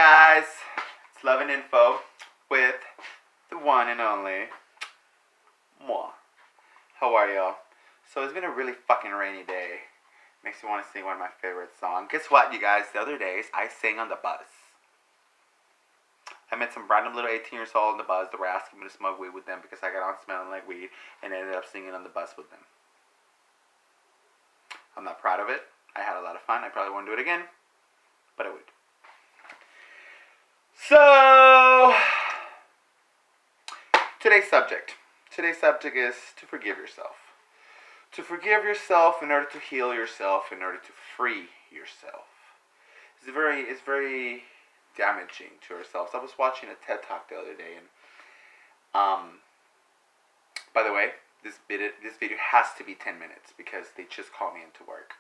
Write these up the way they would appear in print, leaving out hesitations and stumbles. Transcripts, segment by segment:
guys, it's Love and Info with the one and only moi. How are y'all? So it's been a really fucking rainy day. Makes me want to sing one of my favorite songs. Guess what, you guys? The other days I sang on the bus. I met some random little 18 years old on the bus that were asking me to smoke weed with them because I got on smelling like weed and ended up singing on the bus with them. I'm not proud of it. I had a lot of fun. I probably won't do it again, but I would. So, today's subject is to forgive yourself. To forgive yourself in order to heal yourself, in order to free yourself. It's very damaging to ourselves. I was watching a TED Talk the other day, and by the way, this video has to be 10 minutes because they just called me into work.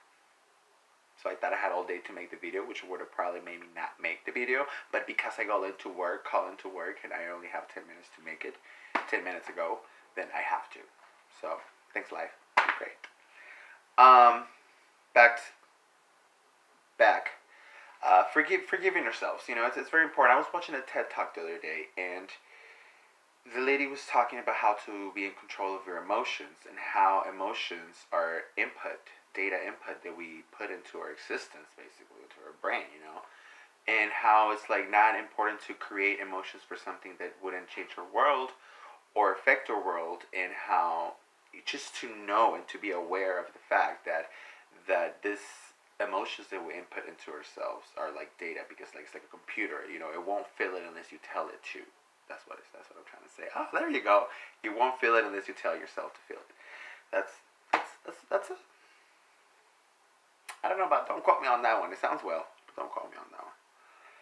So I thought I had all day to make the video, which would have probably made me not make the video. But because I call into work, and I only have 10 minutes to make it, 10 minutes ago, then I have to. So, thanks life. Great. Back. Forgiving ourselves. You know, it's very important. I was watching a TED Talk the other day, and the lady was talking about how to be in control of your emotions and how emotions are data input that we put into our existence, basically, into our brain, you know, and how it's like not important to create emotions for something that wouldn't change our world or affect our world, and how just to know and to be aware of the fact that this emotions that we input into ourselves are like data, because like it's like a computer, you know, it won't feel it unless you tell it to. That's what I'm trying to say. Oh, there you go. You won't feel it unless you tell yourself to feel it. That's a. I don't know about. Don't quote me on that one. It sounds well, but don't quote me on that one.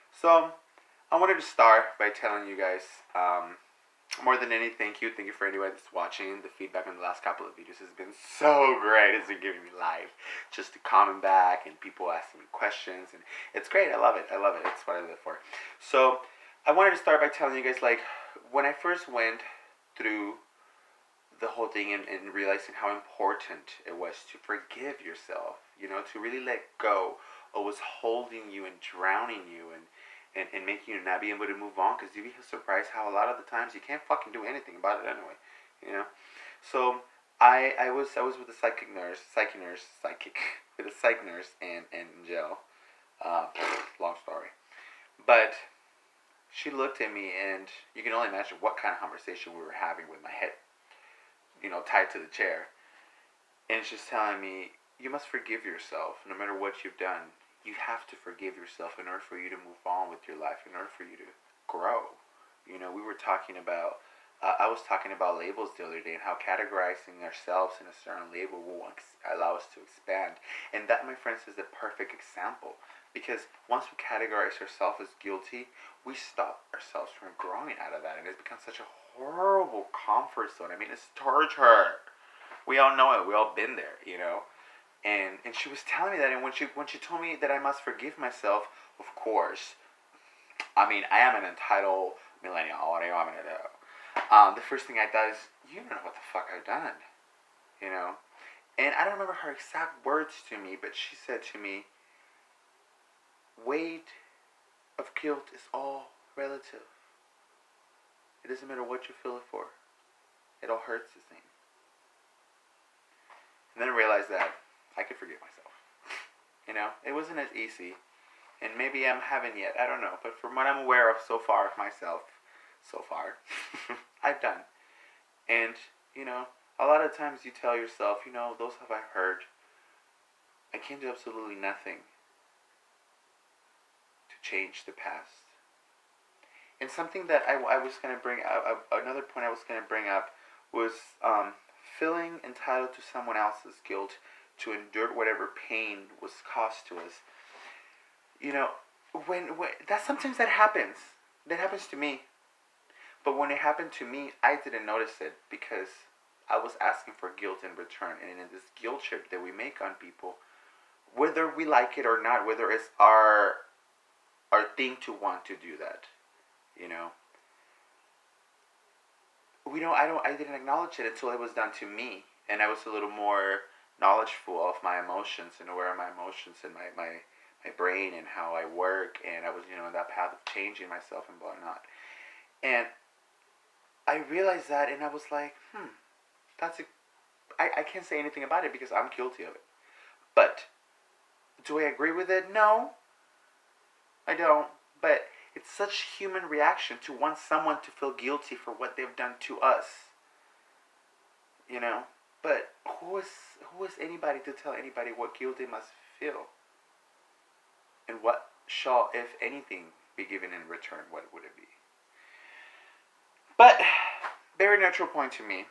So, I wanted to start by telling you guys, more than anything, thank you for anyone that's watching. The feedback on the last couple of videos has been so great. It's been giving me life, just to comment back and people asking me questions, and it's great. I love it. It's what I live for. So, I wanted to start by telling you guys, like, when I first went through the whole thing and realizing how important it was to forgive yourself, you know, to really let go of what's holding you and drowning you and making you not be able to move on, because you'd be surprised how a lot of the times you can't fucking do anything about it anyway, you know. So I was with a psych nurse with a psych nurse in jail. Long story, but she looked at me, and you can only imagine what kind of conversation we were having with my head, you know, tied to the chair. And she's telling me, you must forgive yourself no matter what you've done. You have to forgive yourself in order for you to move on with your life, in order for you to grow. You know, we were talking about, I was talking about labels the other day, and how categorizing ourselves in a certain label will allow us to expand. And that, my friends, is the perfect example. Because once we categorize ourselves as guilty, we stop ourselves from growing out of that. And it's become such a horrible comfort zone. I mean, it's torture. We all know it. We all been there, you know. And she was telling me that, and when she told me that I must forgive myself, of course. I mean, I am an entitled millennial. What do you want me to do? The first thing I thought is, you don't know what the fuck I've done, you know. And I don't remember her exact words to me, but she said to me, weight of guilt is all relative. It doesn't matter what you feel it for. It all hurts the same. And then I realized that I could forgive myself. You know, it wasn't as easy. And maybe I haven't yet. I don't know. But from what I'm aware of so far of myself, I've done. And, you know, a lot of times you tell yourself, you know, those have I hurt. I can do absolutely nothing to change the past. And something that I was going to bring up, another point I was going to bring up was feeling entitled to someone else's guilt to endure whatever pain was caused to us. You know, when sometimes that happens. That happens to me. But when it happened to me, I didn't notice it because I was asking for guilt in return. And in this guilt trip that we make on people, whether we like it or not, whether it's our thing to want to do that, you know. I didn't acknowledge it until it was done to me, and I was a little more knowledgeful of my emotions and aware of my emotions and my my brain and how I work, and I was, in that path of changing myself and whatnot. And I realized that, and I was like, I can't say anything about it because I'm guilty of it. But do I agree with it? No, I don't. But it's such human reaction to want someone to feel guilty for what they've done to us. But who is anybody to tell anybody what guilt they must feel? And what shall, if anything, be given in return? What would it be? But very natural point to me.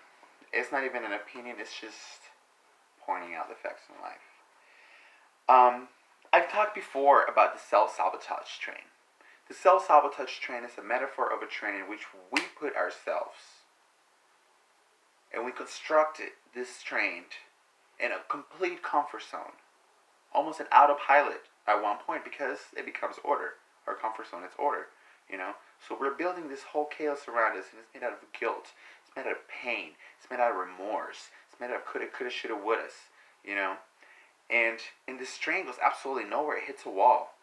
It's not even an opinion. It's just pointing out the facts in life. I've talked before about the self-sabotage train. The self-sabotage train is a metaphor of a train in which we put ourselves and we constructed this train in a complete comfort zone, almost an autopilot at one point, because it becomes order. Our comfort zone is order, So we're building this whole chaos around us, and it's made out of guilt. It's made out of pain. It's made out of remorse. It's made out of coulda, shoulda, wouldas, And this train goes absolutely nowhere. It hits a wall,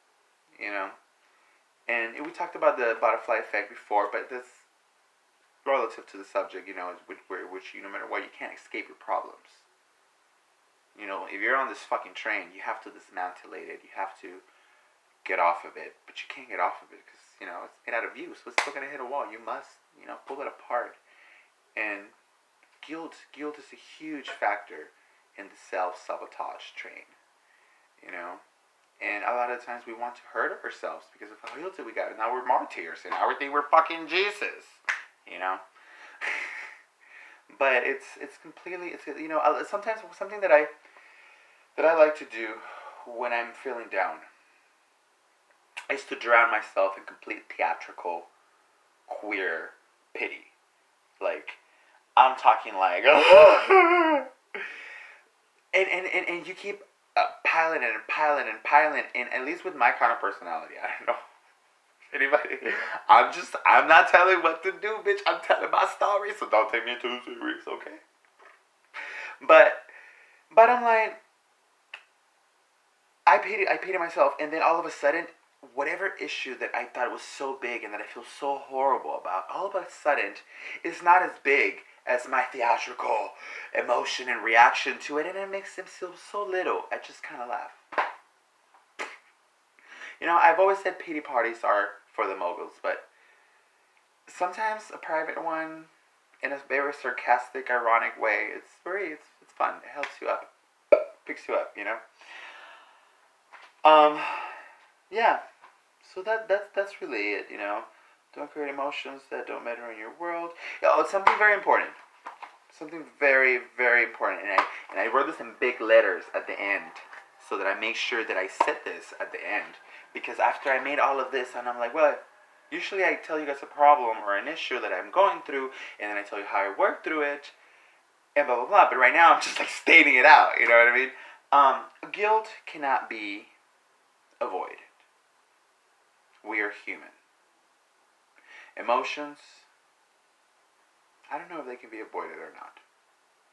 And we talked about the butterfly effect before, but that's relative to the subject, which no matter what, you can't escape your problems. If you're on this fucking train, you have to dismantle it. You have to get off of it, but you can't get off of it because, it's made out of you, so it's still going to hit a wall. You must, pull it apart. And guilt is a huge factor in the self-sabotage train, And a lot of times we want to hurt ourselves because of how guilty we got. Now we're martyrs, and now we think we're fucking Jesus, But it's completely, sometimes something that I like to do when I'm feeling down is to drown myself in complete theatrical queer pity. Like, I'm talking like, and you keep piling and at least with my kind of personality, I don't know anybody, I'm not telling what to do, bitch. I'm telling my story, so don't take me too serious, okay? But I'm like, I pity myself, and then all of a sudden, whatever issue that I thought was so big and that I feel so horrible about, all of a sudden, is not as big as my theatrical emotion and reaction to it, and it makes them feel so little. I just kind of laugh. I've always said pity parties are for the moguls, but sometimes a private one, in a very sarcastic, ironic way, it's fun. It helps you up, picks you up, Yeah. So that's really it, Don't create emotions that don't matter in your world. It's something very important. Something very, very important, and I wrote this in big letters at the end, so that I make sure that I said this at the end. Because after I made all of this, and I'm like, well, usually I tell you guys a problem or an issue that I'm going through, and then I tell you how I work through it, and blah, blah, blah. But right now, I'm just like stating it out, you know what I mean? Guilt cannot be avoided. We are human. Emotions, I don't know if they can be avoided or not.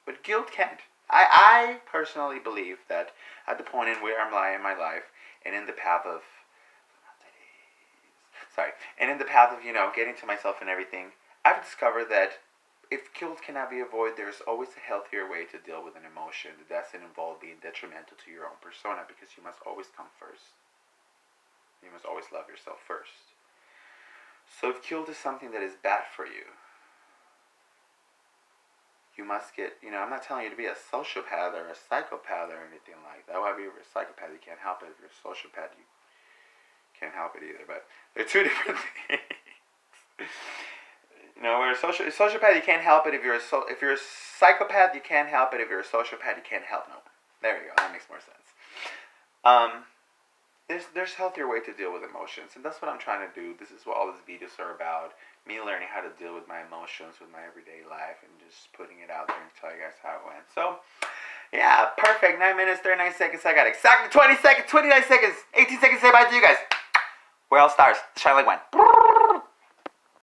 But guilt can't. I personally believe that at the point in where I'm lying in my life, and in the path of getting to myself and everything, I've discovered that if guilt cannot be avoided, there's always a healthier way to deal with an emotion that doesn't involve being detrimental to your own persona, because you must always come first. You must always love yourself first. So if guilt is something that is bad for you, you must get, I'm not telling you to be a sociopath or a psychopath or anything like that. Well, if you're a psychopath, you can't help it. If you're a sociopath, you can't help it either. But they're two different things. Where a sociopath, you can't help it. If you're a psychopath, you can't help it. If you're a sociopath, you can't help no. There you go. That makes more sense. There's healthier way to deal with emotions, and that's what I'm trying to do. This is what all these videos are about. Me learning how to deal with my emotions with my everyday life and just putting it out there and tell you guys how it went. So, yeah, perfect. 9 minutes, 39 seconds. I got exactly 20 seconds, 29 seconds, 18 seconds to say bye to you guys. We're all stars. Shine like one.